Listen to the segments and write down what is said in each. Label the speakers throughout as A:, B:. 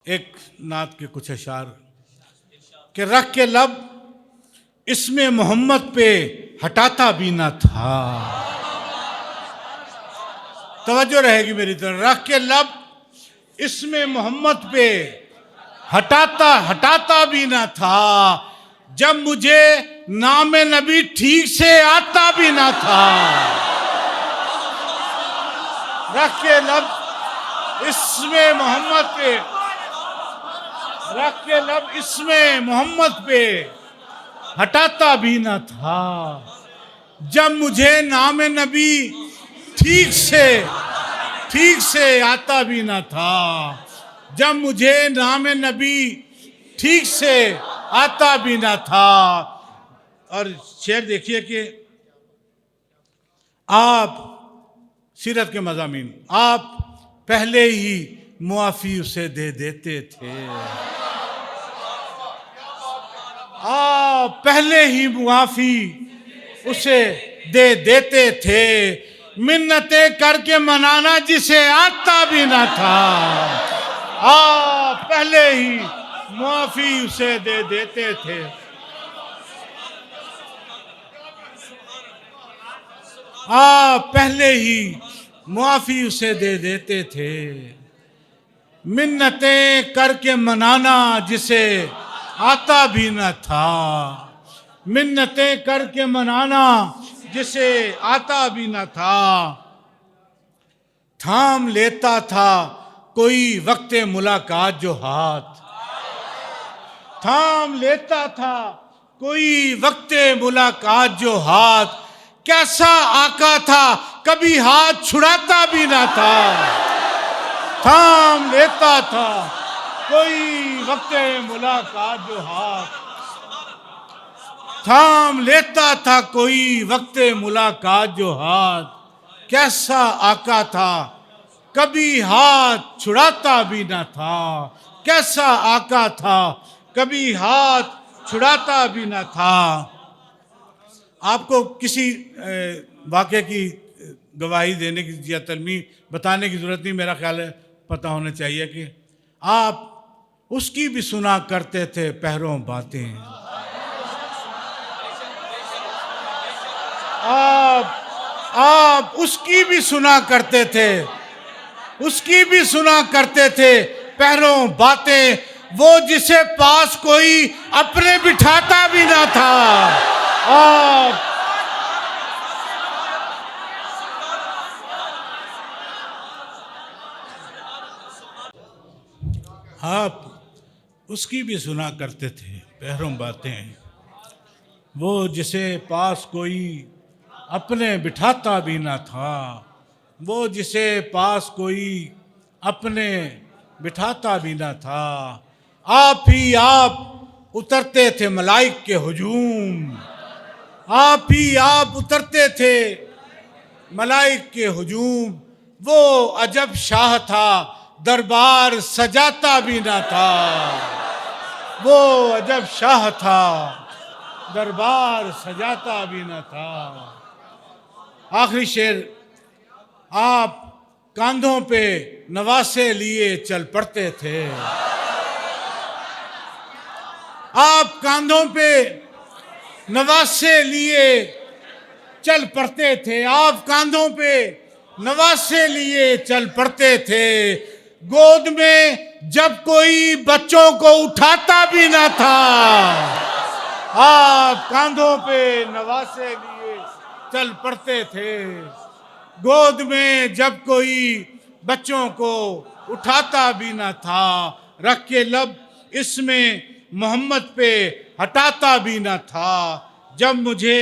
A: एक नात के कुछ अशार कि रख के लब इसमें मोहम्मद पे हटाता भी ना था। तवज्जो रहेगी मेरी तरफ। रख के लब इसमें मोहम्मद पे हटाता भी ना था, जब मुझे नाम नबी ठीक से आता भी ना था। रख के लब इसमें मोहम्मद पे, रख के लब इसमें मोहम्मद पे हटाता भी ना था, जब मुझे नाम नबी ठीक से आता भी ना था। जब मुझे नाम नबी ठीक से आता भी ना था। और शेर देखिए कि आप सीरत के मज़ामीन, आप पहले ही मुआफ़ी उसे दे देते थे। आप पहले ही मुआफ़ी उसे दे देते थे, मिन्नतें करके मनाना जिसे आता भी ना था। आप पहले ही मुआफ़ी उसे दे देते थे। आप पहले ही मुआफ़ी उसे दे देते थे, मिन्नतें करके मनाना जिसे आता भी न था। मिन्नतें करके मनाना जिसे आता भी न था। थाम लेता था कोई वक्त मुलाकात जो हाथ, थाम लेता था कोई वक्त मुलाकात जो हाथ। कैसा आका था कभी हाथ छुड़ाता भी ना था। थाम लेता था कोई वक्त मुलाकात जो हाथ, थाम लेता था कोई वक्त मुलाकात जो हाथ। कैसा आका था कभी हाथ छुड़ाता भी ना था। कैसा आका था कभी हाथ छुड़ाता भी ना था। आपको किसी वाक़े की गवाही देने की या तलमी बताने की ज़रूरत नहीं, मेरा ख्याल है पता होना चाहिए कि आप उसकी भी सुना करते थे पहरों बातें। आप उसकी भी सुना करते थे, उसकी भी सुना करते थे पहरों बातें, वो जिसे पास कोई अपने बिठाता भी ना था। आप उसकी भी सुना करते थे पहरों बातें, वो जिसे पास कोई अपने बिठाता भी ना था। वो जिसे पास कोई अपने बिठाता भी ना था। आप ही आप उतरते थे मलाइक के हुजूम, आप ही आप उतरते थे मलाइक के हुजूम। वो अजब शाह था दरबार सजाता भी ना था। वो अजब शाह था दरबार सजाता भी ना था। आखिरी शेर, आप कांधों पे नवासे लिए चल पड़ते थे। आप कांधों पे नवासे लिए चल पड़ते थे। आप कांधों पे नवासे लिए चल पड़ते थे। गोद में जब कोई बच्चों को उठाता भी ना था। आप कांधों पे नवासे लिए चल पड़ते थे। गोद में जब कोई बच्चों को उठाता भी ना था। रख के लब इसमें मोहम्मद पे हटाता भी ना था, जब मुझे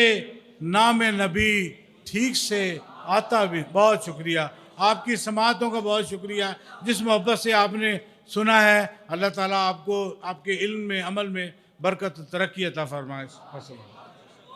A: नाम नबी ठीक से आता भी। बहुत शुक्रिया, आपकी समातों का बहुत शुक्रिया जिस मोहब्बत से आपने सुना है। अल्लाह ताला आपको आपके इल्म में, अमल में बरकत तरक्की अता फरमाए।